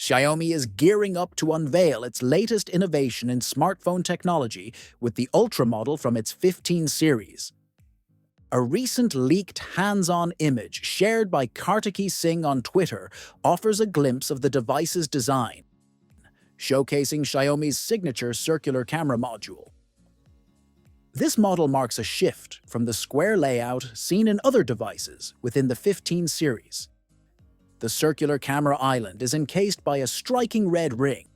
Xiaomi is gearing up to unveil its latest innovation in smartphone technology with the Ultra model from its 15 series. A recent leaked hands-on image shared by Kartiki Singh on Twitter offers a glimpse of the device's design, showcasing Xiaomi's signature circular camera module. This model marks a shift from the square layout seen in other devices within the 15 series. The circular camera island is encased by a striking red ring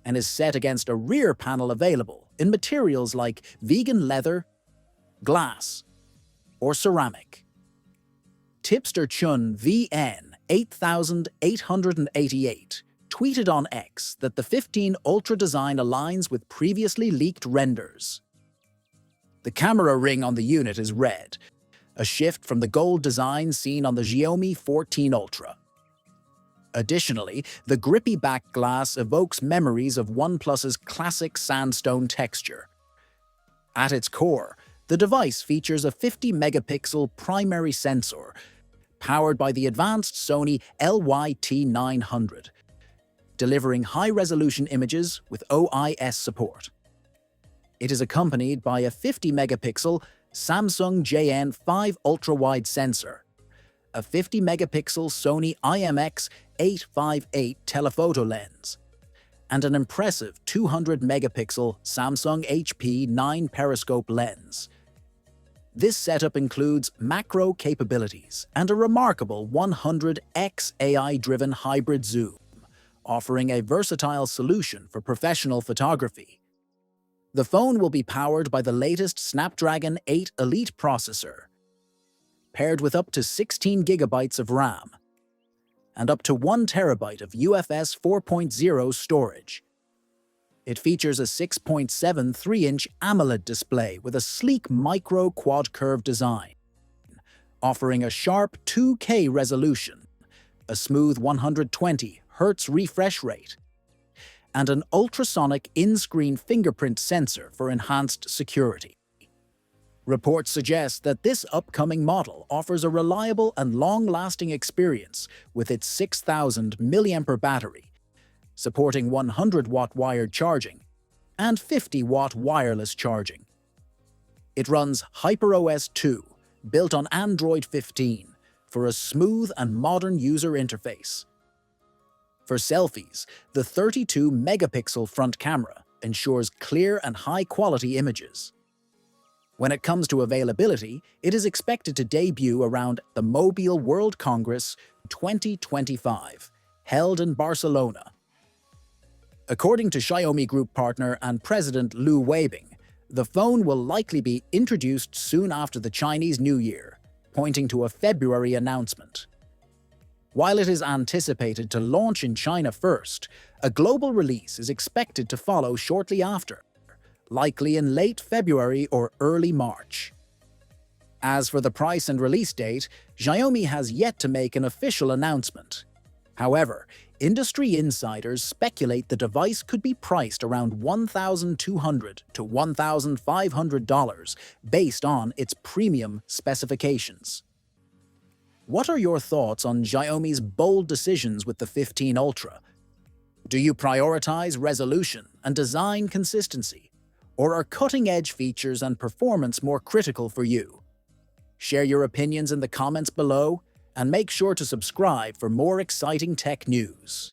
and is set against a rear panel available in materials like vegan leather, glass, or ceramic. Tipster Chun VN 8888 tweeted on X that the 15 Ultra design aligns with previously leaked renders. The camera ring on the unit is red, a shift from the gold design seen on the Xiaomi 14 Ultra. Additionally, the grippy back glass evokes memories of OnePlus's classic sandstone texture. At its core, the device features a 50-megapixel primary sensor, powered by the advanced Sony LYT900, delivering high-resolution images with OIS support. It is accompanied by a 50-megapixel Samsung JN5 ultra-wide sensor, a 50-megapixel Sony IMX858 telephoto lens, and an impressive 200-megapixel Samsung HP9 periscope lens. This setup includes macro capabilities and a remarkable 100x AI-driven hybrid zoom, offering a versatile solution for professional photography. The phone will be powered by the latest Snapdragon 8 Elite processor, paired with up to 16 gigabytes of RAM and up to 1 terabyte of UFS 4.0 storage. It features a 6.73-inch AMOLED display with a sleek micro quad-curve design, offering a sharp 2K resolution, a smooth 120 Hz refresh rate, and an ultrasonic in-screen fingerprint sensor for enhanced security. Reports suggest that this upcoming model offers a reliable and long-lasting experience with its 6,000 mAh battery, supporting 100-watt wired charging and 50-watt wireless charging. It runs HyperOS 2, built on Android 15, for a smooth and modern user interface. For selfies, the 32-megapixel front camera ensures clear and high-quality images. When it comes to availability, it is expected to debut around the Mobile World Congress 2025, held in Barcelona. According to Xiaomi Group partner and president Lu Weibing, the phone will likely be introduced soon after the Chinese New Year, pointing to a February announcement. While it is anticipated to launch in China first, a global release is expected to follow shortly after, likely in late February or early March. As for the price and release date, Xiaomi has yet to make an official announcement. However, industry insiders speculate the device could be priced around $1,200 to $1,500 based on its premium specifications. What are your thoughts on Xiaomi's bold decisions with the 15 Ultra? Do you prioritize resolution and design consistency, or are cutting-edge features and performance more critical for you? Share your opinions in the comments below, and make sure to subscribe for more exciting tech news.